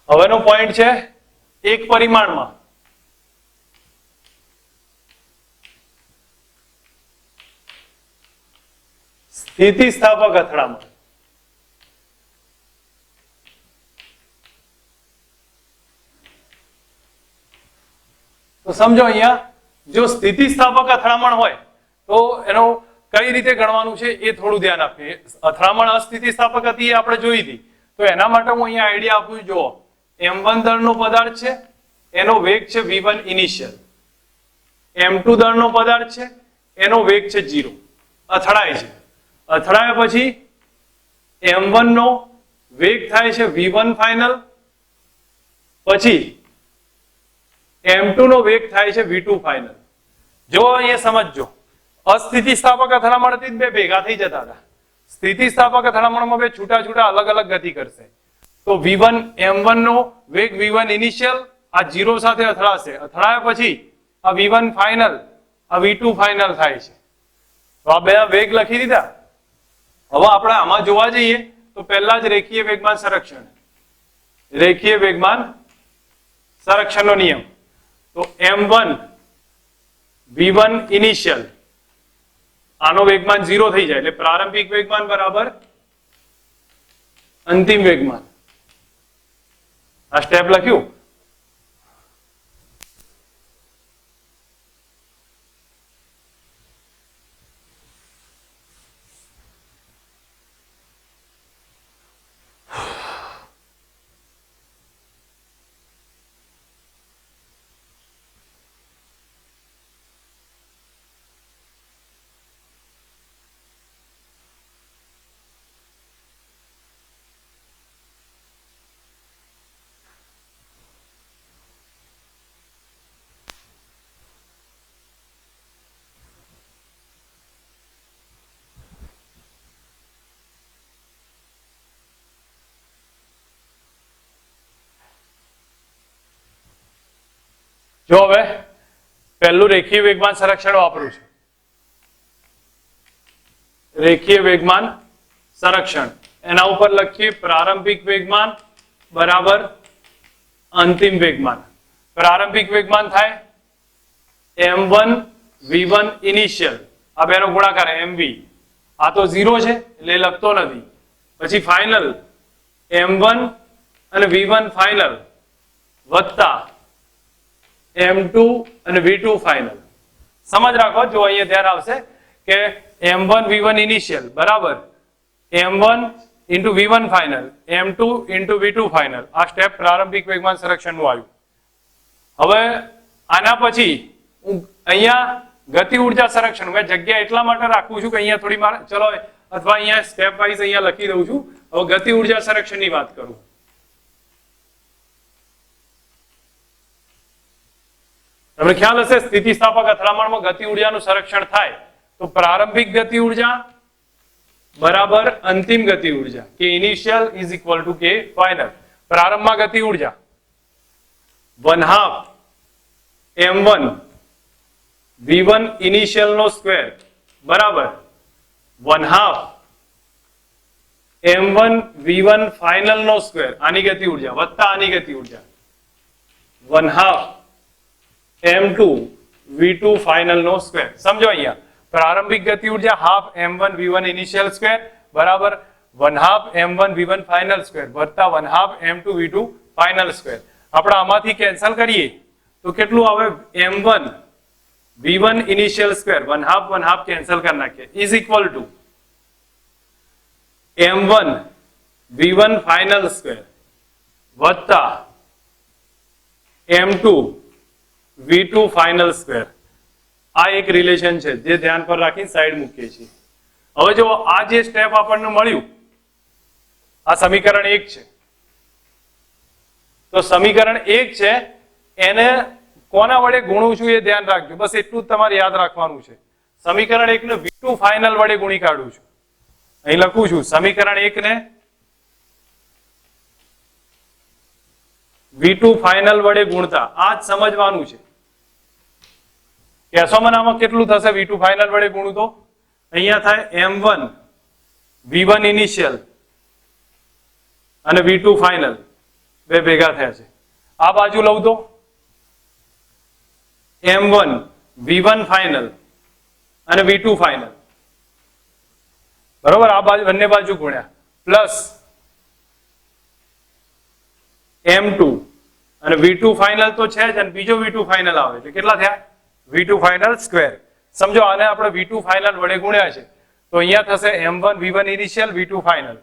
હવેનો પોઈન્ટ છે એક પરિમાણમાં સ્થિતિસ્થાપક અથડામણ. તો સમજો અહીંયા જો સ્થિતિસ્થાપક અથડામણ હોય તો એનો કઈ રીતે ગણવાનું છે એ થોડું ધ્યાન આપીએ. અથડામણ અસ્થિતિસ્થાપક હતી એ આપણે જોઈ હતી, તો એના માટે હું અહીંયા આઈડિયા આપું. જુઓ, M1 દળનો પદાર્થ છે, એનો વેગ છે V1 ઇનિશિયલ. M2 દળનો પદાર્થ છે, એનો વેગ છે 0. અથડાય છે, અથડાયા પછી M1 નો વેગ થાય છે V1 ફાઇનલ, પછી M2 નો વેગ થાય છે V2 ફાઇનલ. જો અહીંયા સમજજો, અસ્થિતિસ્થાપક અથડામણ હતી બે ભેગા થઈ જતા હતા. સ્થિતિસ્થાપક અથડામણમાં બે છૂટા છૂટા અલગ અલગ ગતિ કરશે. તો V1 M1 નો વેગ V1 ઇનિશિયલ આ 0 સાથે અથડાશે, અથડાયા પછી આ V1 ફાઇનલ આ V2 ફાઇનલ થાય છે. તો આ બે વેગ લખી દીધા. હવે આપણે આમાં જોવા જઈએ તો પહેલા જ રેખીય વેગમાન સંરક્ષણ, રેખીય વેગમાન સંરક્ષણનો નિયમ. તો M1 V1 ઇનિશિયલ આનો વેગમાન 0 થઈ જાય એટલે પ્રારંભિક વેગમાન બરાબર અંતિમ વેગમાન. આ સ્ટેપ લખ્યું. જો હવે પહેલું રેખીય વેગમાન સંરક્ષણ વાપરું છું. રેખીય વેગમાન સંરક્ષણ, એના ઉપર લખીએ પ્રારંભિક વેગમાન બરાબર અંતિમ વેગમાન. પ્રારંભિક વેગમાન થાય M1 V1 ઇનિશિયલ, આ બેનો ગુણાકાર MV, આ તો 0 છે એટલે લખતો નથી. પછી ફાઇનલ M1 અને V1 ફાઇનલ વત્તા M2 અને V2 ફાઇનલ. સમજ રાખો, જો અહીંયા ધ્યાન આવશે કે M1 V1 ઇનિશિયલ બરાબર M1 into V1 final M2 into V2 final. આ સ્ટેપ પ્રારંભિક વેગમાન સંરક્ષણનું આવ્યું. હવે આના પછી હું અહીંયા ગતિ ઉર્જા સંરક્ષણ મેં જગ્યા એટલા માટે રાખું છું કે અહીંયા થોડી મારે ચલો અથવા અહીંયા સ્ટેપ વાઇઝ અહીંયા લખી દઉં છું. હવે ગતિ ઉર્જા સંરક્ષણની વાત કરું. તમને ખ્યાલ હશે સ્થિતિસ્થાપક અથડામણમાં ગતિ ઉર્જાનું સંરક્ષણ થાય તો પ્રારંભિક ગતિ ઉર્જા બરાબર અંતિમ ગતિ ઉર્જા, કે ઇનિશિયલ ઇઝ ઇક્વલ ટુ કે ફાઇનલ. પ્રારંભમાં ગતિ ઉર્જા 1/2 M1 V1 ઇનિશિયલ નો સ્ક્વેર બરાબર 1/2 M1 V1 ફાઇનલ નો સ્ક્વેર, આની ગતિ ઉર્જા વત્તા આની ગતિ ઉર્જા 1/2 M2 V2 ફાઇનલ નો સ્ક્વેર. સમજો અહીંયા પ્રારંભિક ગતિ ઉર્જા half M1 V1 initial square બરાબર 1/2 M1 V1 ફાઇનલ સ્ક્વેર વત્તા 1/2 M2 V2 ફાઇનલ સ્ક્વેર. આપણે આમાંથી કેન્સલ કરીએ તો કેટલું આવે? M1 V1 initial square 1/2 cancel કરી નાખીએ is equal to M1 V1 final square વત્તા M2 V2 ફાઇનલ સ્ક્વેર. આ એક રિલેશન છે જે ધ્યાન પર રાખીને સાઈડ મૂકીએ છીએ. હવે જો આ જે સ્ટેપ આપણને મળ્યું આ સમીકરણ 1 છે, તો સમીકરણ 1 છે એને કોના વડે ગુણું છું એ ધ્યાન રાખજો, બસ એટલું જ તમારે યાદ રાખવાનું છે. સમીકરણ 1 ને V2 ફાઇનલ વડે ગુણી કાઢું છું. અહીં લખું છું સમીકરણ 1 ને V2 ફાઇનલ વડે ગુણતા આ જ સમજવાનું છે. કહેશો મને આમાં કેટલું થશે V2 ફાઇનલ વડે ગુણું તો? અહીંયા થાય M1 V1 ઇનિશિયલ અને V2 ફાઇનલ બે ભેગા થયા છે. આ બાજુ લઉં તો M1 V1 ફાઇનલ અને V2 ફાઇનલ, બરોબર? આ બાજુ બંને બાજુ ગુણ્યા પ્લસ M2 અને V2 ફાઇનલ તો છે જ અને બીજો V2 ફાઇનલ આવે એટલે કેટલા થયા? V2 final square. સમજો આને આપણે V2 ફાઇનલ વડે ગુણ્યા છે તો અહીંયા થશે M1 V1 initial V2 final,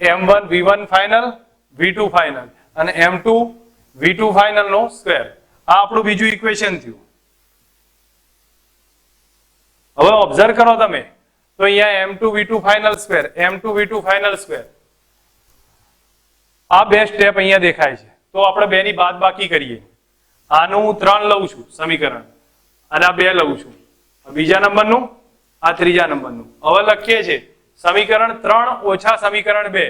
M1 V1 final V2 final અને M2 V2 ફાઇનલ નો સ્ક્વેર. આ આપણું બીજું ઇક્વેશન થયું. હવે ઓબ્ઝર્વ કરો તમે તો અહીંયા M2 V2 final square, M2 V2 final square, આ બે સ્ટેપ અહીંયા દેખાય છે. તો આપણે બે ની બાદબાકી કરીએ. આનું હું 3 લઉં છું સમીકરણ અને આ 2 લઉં છું, બીજા નંબરનું આ ત્રીજા નંબરનું. હવે લખીએ છીએ સમીકરણ 3 ઓછા સમીકરણ 2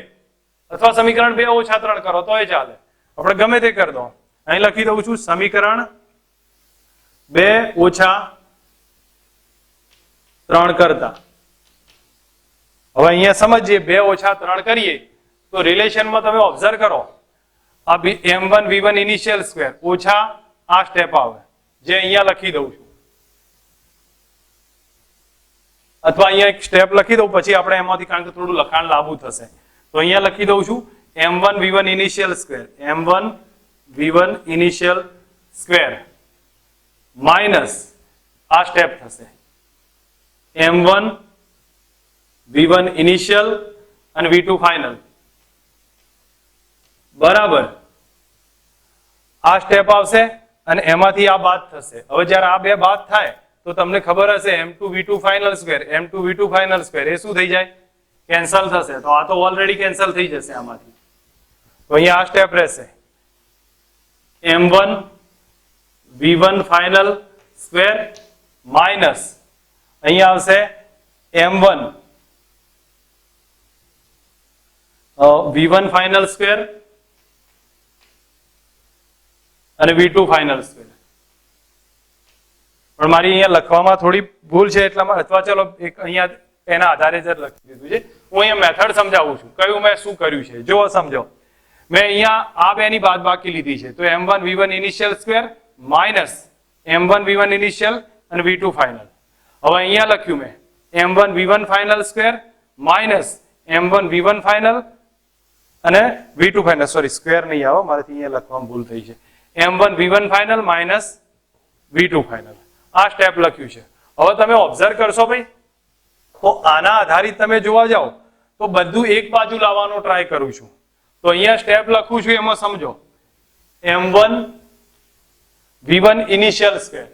અથવા સમીકરણ 2 ઓછા 3 કરો તોય ચાલે, આપણે ગમે તે કરી દો. અહીં લખી દઉં છું સમીકરણ 2 ઓછા 3 કરતા. હવે અહીંયા સમજીએ 2 ઓછા 3 કરીએ તો રિલેશનમાં તમે ઓબ્ઝર્વ કરો આ M1 V1 ઇનિશિયલ સ્ક્વેર ઓછા આ સ્ટેપ આવે જે અહીંયા લખી દઉં છું, અથવા અહીંયા એક સ્ટેપ લખી દઉં પછી આપણે એમાંથી કારણ કે થોડું લખાણ લાંબુ થશે તો અહીંયા લખી દઉં છું M1 V1 initial square, M1 V1 initial square minus આ સ્ટેપ થશે M1 V1 ઇનિશિયલ અને V2 ફાઇનલ બરાબર. આ સ્ટેપ આવશે અને એમાંથી આ બાદ થશે. હવે જ્યારે આ બે બાદ થાય તો તમને ખબર હશે M2 V2 final square, M2 V2 final square એ શું થઈ જાય? કેન્સલ થશે. તો આ તો ઓલરેડી કેન્સલ થઈ જશે આમાંથી. તો અહીંયા આ સ્ટેપ રહેશે M1 V1 final square minus અહીંયા આવશે M1 V1 ફાઇનલ સ્ક્વેર અને V2 ફાઇનલ સ્ક્વેર. પણ મારી અહીંયા લખવામાં થોડી ભૂલ છે એટલા અથવા ચલો એક અહીંયા એના આધારે જ લખી દીધું છે. હું અહીંયા મેથડ સમજાવું છું કયું મેં શું કર્યું છે. જો સમજો મેં અહીંયા આ બે ની બાદબાકી લીધી છે તો M1 V1 initial square minus M1 V1 initial અને V2 ફાઇનલ. હવે અહીંયા લખ્યું મેં M1 V1 final square minus M1 V1 final અને V2 ફાઇનલ, સોરી સ્ક્વેર નહીં આવો મારાથી અહીંયા લખવામાં ભૂલ થઈ છે, M1 V1 final minus V2 final. આ સ્ટેપ લખ્યું છે. હવે તમે ઓબ્ઝર્વ કરશો ભાઈ તો આના આધારિત તમે જોવા જાઓ તો બધું એક બાજુ લાવવાનો ટ્રાય કરું છું. તો અહીંયા સ્ટેપ લખું છું એમાં સમજો M1 V1 initial square,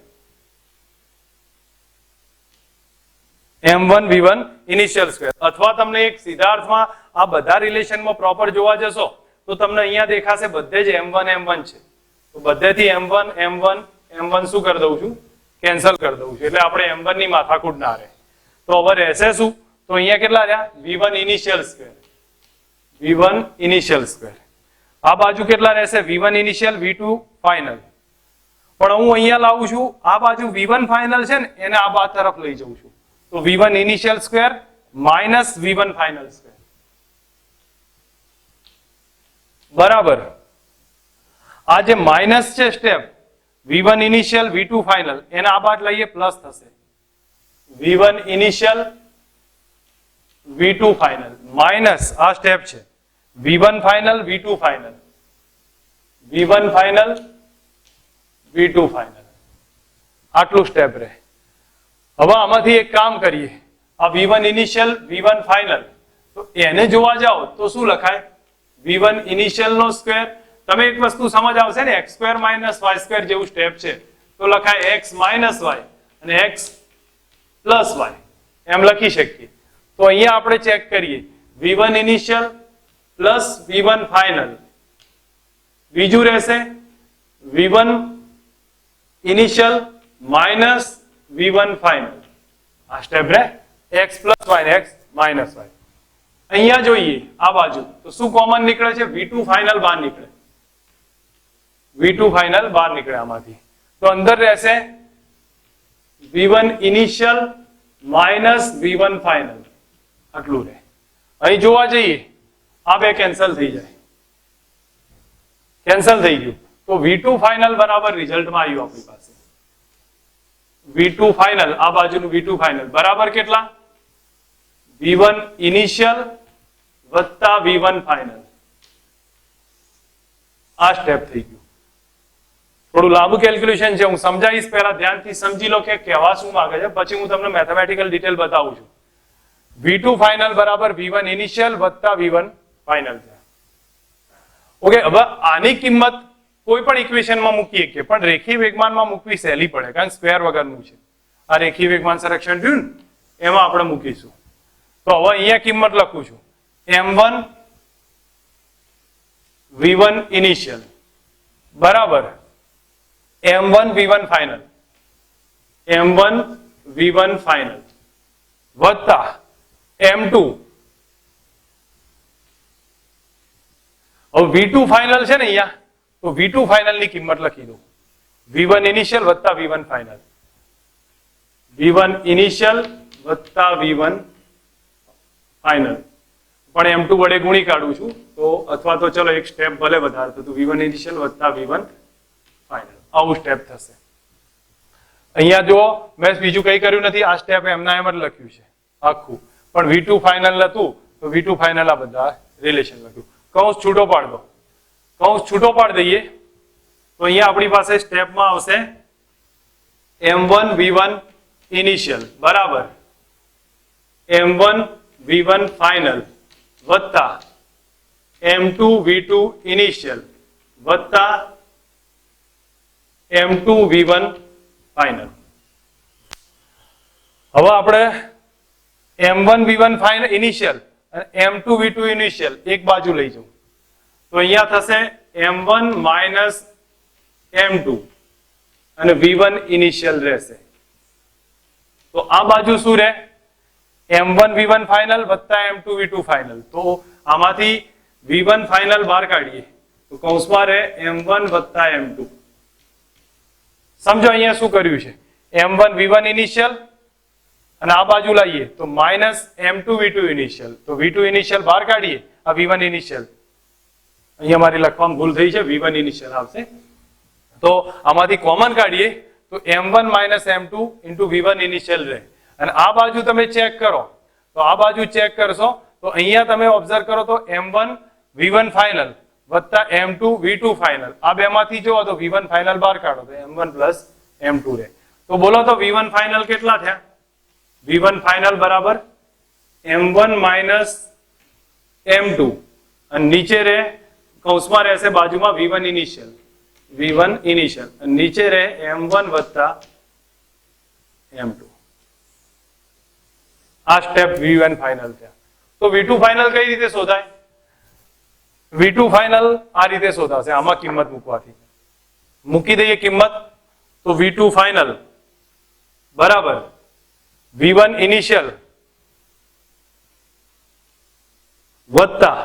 M1 V1 initial square, અથવા તમને એક સીધા અર્થમાં આ બધા રિલેશનમાં પ્રોપર જોવા જશો તો તમને અહીંયા દેખાશે બધે જ M1 M1 છે. તો બધેથી M1 M1 M1 શું કરી દઉં છું? કેન્સલ કરી દઉં છું એટલે આપણે M1 ની માથાકૂટ ના રહે. તો હવે રહેશે શું? તો અહીંયા કેટલા રહ્યા? V1 initial square, V1 initial square. આ બાજુ કેટલા રહેશે? V1 initial V2 final. પણ હું અહીંયા લાવું છું આ બાજુ V1 ફાઇનલ છે ને એને આ બાજુ તરફ લઈ જઉં છું તો V1 initial square minus V1 final square બરાબર. આ જે માઇનસ છે step V1 initial V2 final એને આ બાદ લઈએ પ્લસ થશે V1 initial V2 final minus આ સ્ટેપ છે V1 final V2 final, V1 final V2 final. આટલું સ્ટેપ રહે. હવે આમાંથી એક કામ કરીએ આ V1 ઇનિશિયલ V1 ફાઇનલ તો એને જોવા જાઓ તો શું લખાય? V1 ઇનિશિયલ નો સ્ક્વેર. તમે એક વસ્તુ સમજ આવશે ને x square minus y square જેવું સ્ટેપ છે તો લખાય x માઇનસ y અને x પ્લસ y એમ લખી શકીએ. તો અહીંયા આપણે ચેક કરીએ V1 initial plus V1 final બીજું રહેશે V1 initial minus V1 final. આ સ્ટેપ રે x પ્લસ y ને x માઇનસ y. અહીંયા જોઈએ આ બાજુ તો શું કોમન નીકળે છે? V2 ફાઇનલ બહાર નીકળે. V2 ફાઇનલ બહાર નીકળે આમાંથી. તો અંદર રહેશે V1 initial minus V1 final. આટલું રહે. અહીં જોવા જઈએ આ બે કેન્સલ થઈ જાય. કેન્સલ થઈ ગયું. તો V2 ફાઇનલ બરાબર રિઝલ્ટમાં આવ્યું આપણી પાસે. V2 ફાઇનલ આ બાજુનું V2 ફાઇનલ બરાબર કેટલા? V1 ઇનિશિયલ વત્તા V1 ફાઇનલ. આ સ્ટેપ થઈ ગયું. થોડું લાંબુ કેલ્ક્યુલેશન છે, હું સમજાવીશ, પહેલા ધ્યાનથી સમજી લો કે કહેવા શું માંગે છે, પછી હું તમને મેથેમેટિકલ ડિટેલ બતાવું છું. V2 ફાઇનલ બરાબર V1 ઇનિશિયલ વત્તા V1 ફાઇનલ છે. ઓકે, હવે આની કિંમત કોઈ પણ ઇક્વેશનમાં મૂકીએ કે પણ રેખીય વેગમાનમાં મૂકવી સહેલી પડે, કારણ સ્ક્વેર વગરનું છે. આ રેખીય વેગમાન સંરક્ષણ થયું ને એમાં આપણે મૂકીશું. તો હવે અહીંયા કિંમત લખું છું m1 V1 ઇનિશિયલ બરાબર m1 V1 final m1 V1 final વત્તા m2. હવે V2 ફાઇનલ છે ને અહીંયા, તો V2 ફાઇનલ ની કિંમત લખી દો. V1 ઇનિશિયલ વત્તા V1 ફાઇનલ. V1 ઇનિશિયલ વત્તા V1 ફાઇનલ. પણ M2 વડે ગુણી કાઢું છું, તો અથવા તો ચલો એક સ્ટેપ ભલે વધારે તો V1 ઇનિશિયલ વત્તા V1 ફાઇનલ. આવું સ્ટેપ થશે. અહીંયા જો મેં બીજું કંઈ કર્યું નથી, આ સ્ટેપ એમના એમ જ લખ્યું છે આખું. પણ V2 ફાઇનલ હતું તો V2 ફાઇનલ આ બધા રિલેશન લખ્યું. કૌંસ છૂટો પાડ દો. કૌંસ છૂટો પાડ દઈએ તો અહીંયા આપણી પાસે સ્ટેપમાં આવશે M1 V1 ઇનિશિયલ બરાબર M1 V1 ફાઇનલ વત્તા M2 V2 ઇનિશિયલ વત્તા M2 V1 ફાઇનલ. હવે આપણે M1 V1 ફાઇનલ ઇનિશિયલ અને M2 V2 ઇનિશિયલ એક બાજુ લઈ જાઉં તો અહીંયા થશે M1 માઇનસ M2 અને V1 ઇનિશિયલ રહેશે. તો આ બાજુ શું રહે? M1 V1 ફાઇનલ વત્તા M2 V2 ફાઇનલ. તો આમાંથી V1 ફાઇનલ બહાર કાઢીએ તો કૌંસમાં રહે M1 વત્તા M2. સમજો અહીંયા શું કર્યું છે? M1 V1 ઇનિશિયલ અને આ બાજુ લાવીએ તો માઇનસ M2 V2 ઇનિશિયલ. તો V2 ઇનિશિયલ બહાર કાઢીએ, આ V1 ઇનિશિયલ. અહીંયા મારી લખવામાં ભૂલ થઈ છે, V1 ઇનિશિયલ આવશે. તો આમાંથી કોમન કાઢીએ તો M1 minus M2 into V1 initial રહે. અને આ બાજુ તમે ચેક કરો તો આ બાજુ ચેક કરશો તો અહીંયા તમે ઓબ્ઝર્વ કરો તો M1 V1 ફાઇનલ વત્તા M2 V2 ફાઇનલ. આ બેમાંથી જો તો V1 ફાઇનલ બહાર કાઢો તો M1 પ્લસ M2 રહે. તો બોલો તો V1 ફાઇનલ કેટલા થયા? V1 ફાઇનલ બરાબર M1 માઇનસ M2 અને નીચે રહે કૌંસમાં રહેશે બાજુમાં V1 ઇનિશિયલ. V1 ઇનિશિયલ અને નીચે રહે M1 વત્તા M2. આ સ્ટેપ V1 ફાઇનલ થયા. તો V2 ફાઇનલ કઈ રીતે શોધાય? V2 ફાઇનલ આ રીતે શોધાશે, આમાં કિંમત મૂકવાથી. મૂકી દઈએ કિંમત તો V2 ફાઇનલ બરાબર V1 ઇનિશિયલ વત્તા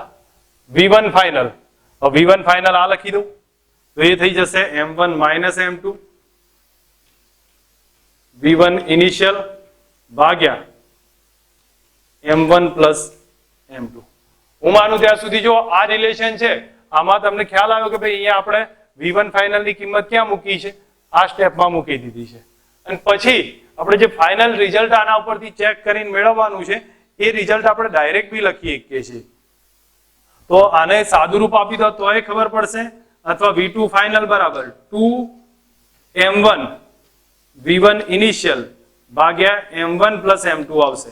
V1 ફાઇનલ. V1 ફાઇનલ આ લખી દઉં તો એ થઈ જશે M1 minus M2 V1 initial ભાગ્યા M1 પ્લસ M2. હું માનું ત્યાં સુધી જો આ રિલેશન છે આમાં તમને ખ્યાલ આવ્યો કે ભાઈ અહીંયા આપણે V1 ફાઇનલ ની કિંમત ક્યાં મૂકી છે? આ સ્ટેપમાં મૂકી દીધી છે. અને પછી આપણે જે ફાઇનલ રિઝલ્ટ આના ઉપરથી ચેક કરીને મેળવવાનું છે એ રિઝલ્ટ આપણે ડાયરેક્ટ બી લખી શકીએ છીએ. તો આને સાદું રૂપ આપી દો તોય ખબર પડશે, અથવા V2 ફાઇનલ બરાબર 2M1 V1 ઇનિશિયલ ભાગ્યા M1 પ્લસ M2 આવશે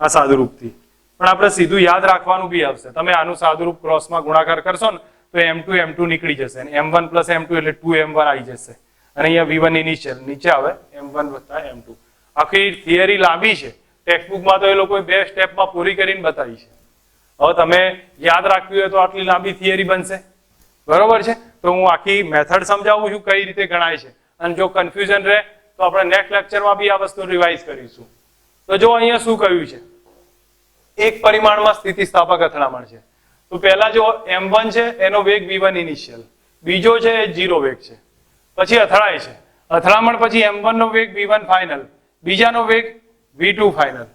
આ સાદું રૂપથી. પણ આપણે સીધું યાદ રાખવાનું બી આવશે. તમે આનું સાદું રૂપ ક્રોસમાં ગુણાકાર કરશો ને તો M2 M2 નીકળી જશે અને M1 પ્લસ M2 એટલે 2M1 આવી જશે અને અહીંયા V1 ઇનિશિયલ નીચે આવે M1 વત્તા M2. આખી થિયરી લાંબી છે, ટેક્સ્ટબુકમાં તો એ લોકોએ 2 સ્ટેપમાં પૂરી કરીને બતાવી છે. હવે તમે યાદ રાખવી હોય તો આટલી લાંબી થિયરી બનશે. બરોબર છે? તો હું આખી મેથડ સમજાવું છું કઈ રીતે ગણાય છે, અને જો કન્ફ્યુઝન રહે તો આપણે નેક્સ્ટ લેક્ચરમાં બી આ વસ્તુ રિવાઇઝ કરીશું. તો જો અહીંયા શું કહ્યું છે, એક પરિમાણમાં સ્થિતિસ્થાપક અથડામણ છે. તો પહેલા જો m1 છે એનો વેગ v1 ઇનિશિયલ, બીજો છે એ 0 વેગ છે, પછી અથડાય છે. અથડામણ પછી m1 નો વેગ v1 ફાઇનલ, બીજાનો વેગ v2 ફાઇનલ.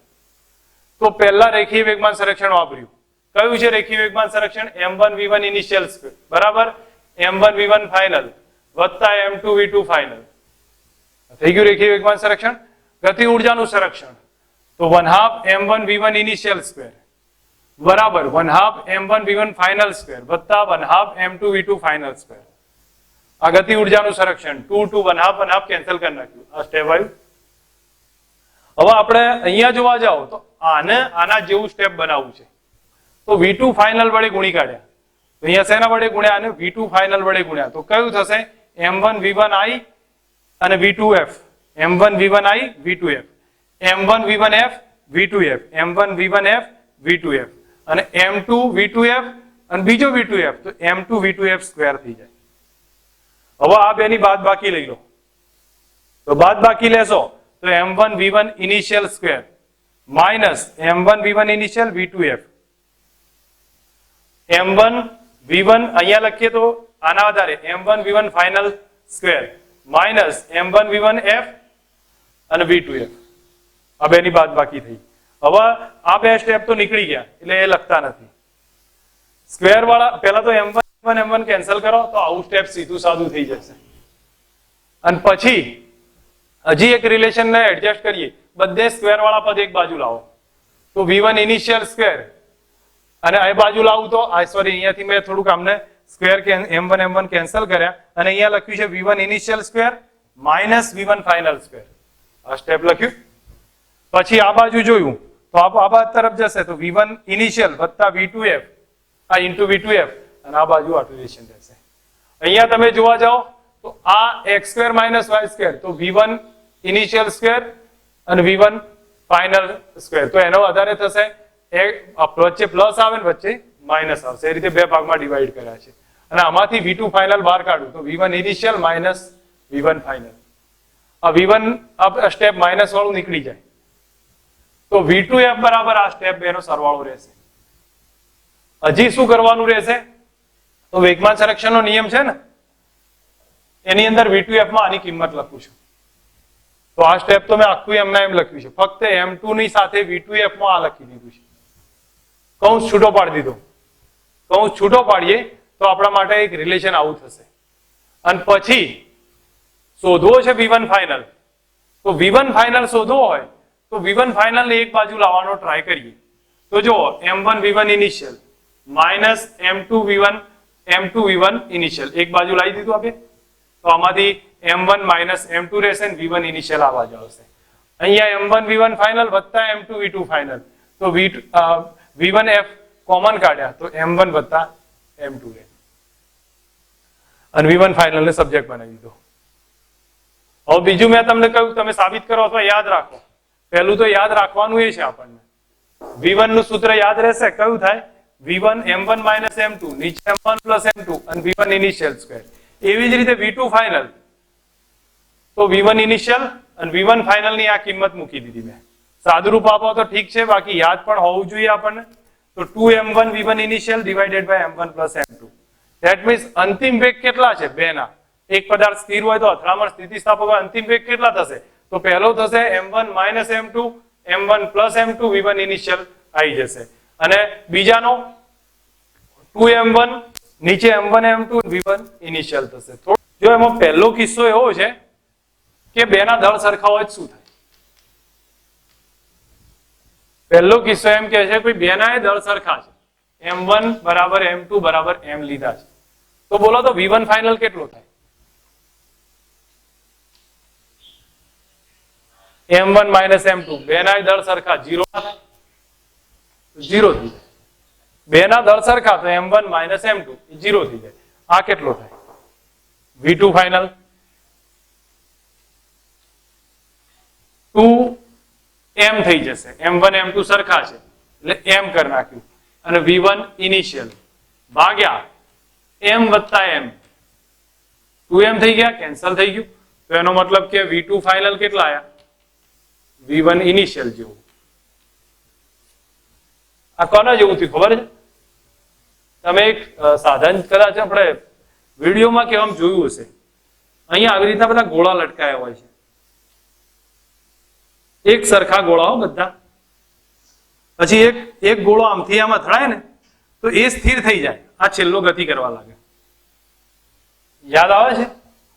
તો પહેલા રેખીય વેગમાન સંરક્ષણ વાપર્યું. કયું છે રેખીય વેગમાન સંરક્ષણ? m1 v1 ઇનિશિયલ સ્ક્વેર બરાબર m1 v1 ફાઇનલ વત્તા m2 v2 ફાઇનલ. થઈ ગયું રેખીય વેગમાન સંરક્ષણ. ગતિ ઉર્જાનું સંરક્ષણ તો 1/2 m1 v1 ઇનિશિયલ સ્ક્વેર બરાબર 1/2 m1 v1 ફાઇનલ સ્ક્વેર વત્તા 1/2 m2 v2 ફાઇનલ સ્ક્વેર. આ ગતિ ઉર્જાનું સંરક્ષણ 2 2 1/2 કેન્સલ કરી નાખ્યું. આ સ્ટેપ આવ્યું. હવે આપણે અહીંયા જોવા જાઓ તો આના જેવું સ્ટેપ બનાવવું છે. તો v2 ફાઇનલ વડે ગુણી કાઢ્યા. તો અહીંયા શેના વડે ગુણ્યા? અને v2 ફાઇનલ વડે ગુણ્યા. તો કયું થશે? m1 v1i અને v2f. m1 v1i v2f, m1 v1f v2f, m1 v1f v2f અને m2 v2f અને બીજો v2f. તો m2 v2f સ્ક્વેર થઈ જાય. હવે આ બેની બાદ બાકી લઈ લો. તો બાદ બાકી લેશો તો m1 v1 initial square minus m1 v1 initial v2f, m1 v1 અહીંયા લખીએ તો આના આધારે m1 v1 final square minus m1 v1 f અને v2f. આ બેની બાદ બાકી થઈ. હવે આ બે સ્ટેપ તો નીકળી ગયા એટલે એ લખતા નથી. સ્ક્વેર વાળા પહેલા તો m1 કેન્સલ કરો તો આવું સ્ટેપ સીધું સાદું થઈ જશે. અને પછી હજી એક રિલેશન ને એડજસ્ટ કરીએ. બધે સ્ક્વેર વાળા પદ એક બાજુ લાવો. તો v1 ઇનિશિયલ સ્ક્વેર અને આ બાજુ લાવું તો સોરી અહીંયાથી મેં થોડુંક આમને સ્ક્વેર m1 કેન્સલ કર્યા અને અહીંયા લખ્યું છે v1 initial square minus v1 final square. આ સ્ટેપ લખ્યું. પછી આ બાજુ જોયું તો આ બાજુ તરફ જશે તો v1 ઇનિશિયલ વત્તા v2f આ ઇન્ટુ v2f અને આ બાજુ આ રિલેશન રહેશે. અહીંયા તમે જોવા જાઓ તો આ x square minus y square તો v1 ઇનિશિયલ સ્ક્વેર અને v1 ફાઇનલ સ્ક્વેર. તો એનો આધારે થશે વચ્ચે પ્લસ આવે ને વચ્ચે માઇનસ આવશે. એ રીતે બે ભાગમાં ડિવાઈડ કર્યા છે. અને આમાંથી v2 ફાઇનલ બહાર કાઢું તો v1 initial minus v1 final. આ v1 આ સ્ટેપ માઇનસ વાળું નીકળી જાય તો v2f બરાબર આ સ્ટેપ બેનો સરવાળો રહેશે. હજી શું કરવાનું રહેશે? તો વેગમાન સંરક્ષણનો નિયમ છે ને એની અંદર v2f માં આની કિંમત લખું છું. તો આ સ્ટેપ તો મેં આખું એમના એમ લખ્યું છે. ફક્ત m2 ની સાથે v2f માં આ લખી દીધું છે. કૌંસ છૂટો પાડી દીધો. કૌંસ છૂટો પાડીએ તો આપણા માટે એક રિલેશન આવું થશે. અને પછી શોધવો છે v1 ફાઇનલ. તો v1 ફાઇનલ શોધવો હોય તો v1 ફાઇનલ ને એક બાજુ લાવવાનો ટ્રાય કરીએ. તો જો m1 v1 initial minus m2 v1 initial એક બાજુ લાવી દીધું આપણે. તો આમાંથી m1 માઇનસ m2 રહેશે ને v1 ઇનિશિયલ આ બાજુ આવશે. અહીંયા m1 v1 ફાઇનલ વત્તા m2 v2 ફાઇનલ. તો v1f કોમન કાઢ્યા તો m1 વત્તા m2 રહે અને v1 ફાઇનલ ને સબ્જેક્ટ બનાવી દીધો. હવે બીજું મેં તમને કહ્યું તમે સાબિત કરો અથવા યાદ રાખો. પહેલું તો યાદ રાખવાનું એ છે આપણને v1 નું સૂત્ર યાદ રહેશે. કયું થાય? v1 m1 માઇનસ m2 નીચે m1 પ્લસ m2 અને v1 ઇનિશિયલ સ્ક્વેર. એવી જ રીતે v2 ફાઇનલ તો v1 ઇનિશિયલ અને v1 ફાઇનલ ની આ કિંમત મૂકી દીધી મેં. સાદુરૂપ આપો તો ઠીક છે, બાકી યાદ પણ હોવું જોઈએ આપણને. તો 2m1 v1 initial divided by m1 plus m2. That means અંતિમ વેગ કેટલા છે? બે ના. એક પદાર્થ સ્થિર હોય તો અથડામણ સ્થિતિસ્થાપક હોય અંતિમ વેગ કેટલા થશે? તો પહેલો થશે m1 minus m2 m1 plus m2 v1 initial આવી જશે. અને બીજાનો 2m1 નીચે m1 m2 v1 ઇનિશિયલ થશે. જો એમાં પહેલો કિસ્સો એવો છે કે બેના દળ સરખા હોય શું થાય? પહેલો કિસ્સો એમ કે છે કોઈ બેના દળ સરખા છે. m1 બરાબર m2 બરાબર m લીધા છે. તો બોલો તો v1 ફાઇનલ કેટલો થાય? m1 માઇનસ m2 બેના દળ સરખા 0 થાય. 0 થઈ જાય. બેના દળ સરખા તો m1 માઇનસ m2 0 થઈ જાય. આ કેટલો થાય? v2 ફાઇનલ 2m થઈ જશે. m1 m2 સરખા છે એટલે m કરી નાખ્યું અને v1 ઇનિશિયલ ભાગ્યા m વત્તા m 2m થઈ ગયા, કેન્સલ થઈ ગયું. તો એનો મતલબ કે V2 ફાઇનલ કેટલા આયા? V1 ઇનિશિયલ જેવું. આ કોના જેવું થયું ખબર છે? તમે એક સાધન કદાચ આપણે વિડીયોમાં કેવામાં જોયું હશે. અહીંયા આવી રીતના બધા ગોળા લટકાયા હોય છે, એક સરખા ગોળાઓ બધા. પછી એક ગોળો આમથી આમાં અથડાય ને તો એ સ્થિર થઈ જાય, આ છેલ્લો ગતિ કરવા લાગે. યાદ આવે છે?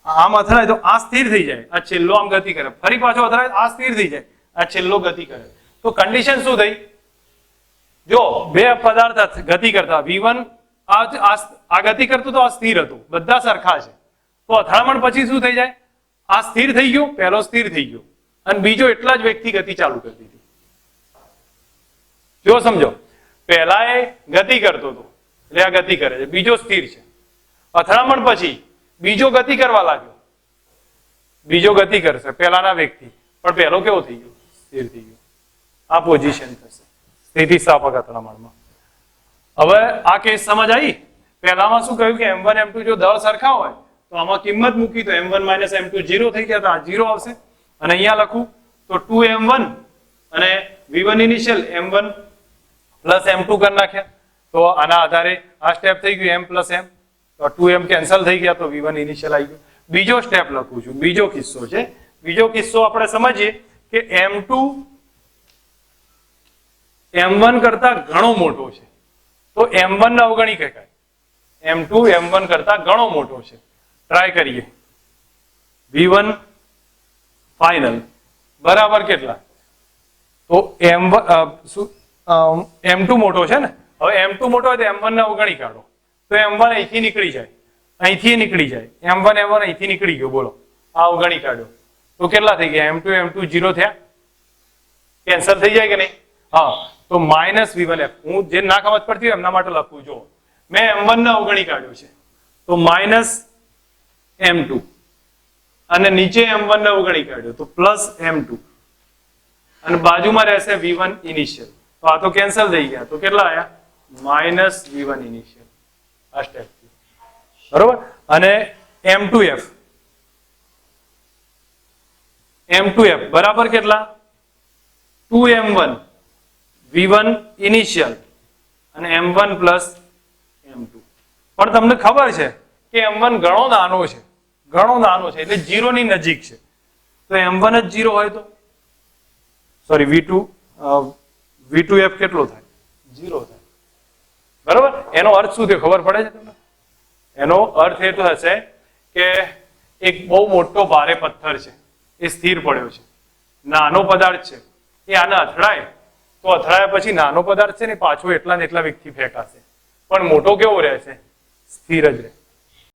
આમ અથડાય તો આ સ્થિર થઈ જાય, આ છેલ્લો આમ ગતિ કરે. ફરી પાછો અથડાય આ સ્થિર થઈ જાય, આ છેલ્લો ગતિ કરે. તો કન્ડિશન શું થઈ? જો બે પદાર્થ ગતિ કરતા, V1 આ ગતિ કરતું તો આ સ્થિર હતું, બધા સરખા છે. તો અથડામણ પછી શું થઈ જાય? આ સ્થિર થઈ ગયું, પહેલો સ્થિર થઈ ગયો અને બીજો એટલા જ વેગથી ગતિ ચાલુ કરી દીધી. જો સમજો, પહેલા એ ગતિ કરતો હતો એટલે આ ગતિ કરે છે, બીજો સ્થિર છે. અથડામણ પછી બીજો ગતિ કરવા લાગ્યો, બીજો ગતિ કરશે પહેલાના વેગથી, પણ પહેલો કેવો થઈ ગયો? સ્થિર થઈ ગયો. આ પોઝિશન થશે સ્થિતિસ્થાપક અથડામણમાં. હવે આ કેસ સમજ આવી? પહેલામાં શું કહ્યું કે M1 M2 જો દળ સરખા હોય તો આમાં કિંમત મૂકી તો M1 - M2 0 થઈ ગયા, તો આ 0 આવશે. અને અહીંયા લખું તો 2M1 અને V1 initial M1 plus M2 કરી નાખ્યા. તો આના આધારે આ સ્ટેપ થઈ ગયું M પ્લસ M, તો 2M કેન્સલ થઈ ગયા, તો V1 ઇનિશિયલ આવી ગયું. બીજો સ્ટેપ લખું છું, બીજો કિસ્સો છે. બીજો કિસ્સો આપણે સમજીએ કે M2 M1 કરતા ઘણો મોટો છે, તો M1 ને અવગણી શકાય. M2 M1 કરતા ઘણો મોટો છે. ટ્રાય કરીએ. V1 ફાઇનલ બરાબર કેટલા? તો M2 મોટો છે ને, હવે M2 મોટો હોય તો M1 ને અવગણી કાઢો, તો M1 અહીંથી નીકળી જાય, અહીંથી નીકળી જાય. M1 અહીંથી નીકળી ગયો, બોલો આ અવગણી કાઢ્યો તો કેટલા થઈ ગયા? M2 0 થયા, કેન્સલ થઈ જાય કે નહીં? હા. તો -V1F, હું જે ના ખબર પડતી હોય એમના માટે લખું. જો મેં M1 ને અવગણી કાઢ્યો છે તો -M2 અને નીચે M1 ને અવગણી કાઢ્યો તો +M2 અને બાજુમાં રહેશે V1 ઇનિશિયલ. તો આ તો કેન્સલ થઈ ગયા, તો કેટલા આયા? -V1 initial. આ સ્ટેપ બરોબર. અને M2F બરાબર કેટલા? 2M1 V1 ઇનિશિયલ અને M1 પ્લસ M2. પણ તમને ખબર છે કે M1 ઘણો નાનો છે, ઘણો નાનો છે એટલે 0 ની નજીક છે. તો M1 જ 0 હોય તો સોરી V2F કેટલો થાય? 0 થાય. બરોબર. એનો અર્થ શું થયો ખબર પડે છે તમને? એનો અર્થ એ તો હશે કે એક બહુ મોટો ભારે પથ્થર છે, એ સ્થિર પડ્યો છે, નાનો પદાર્થ છે, એ આને અથડાય તો અથડાયા પછી નાનો પદાર્થ છે ને પાછો એટલા ને એટલા વેગથી ફેંકાશે, પણ મોટો કેવો રહેશે? સ્થિર જ રહે.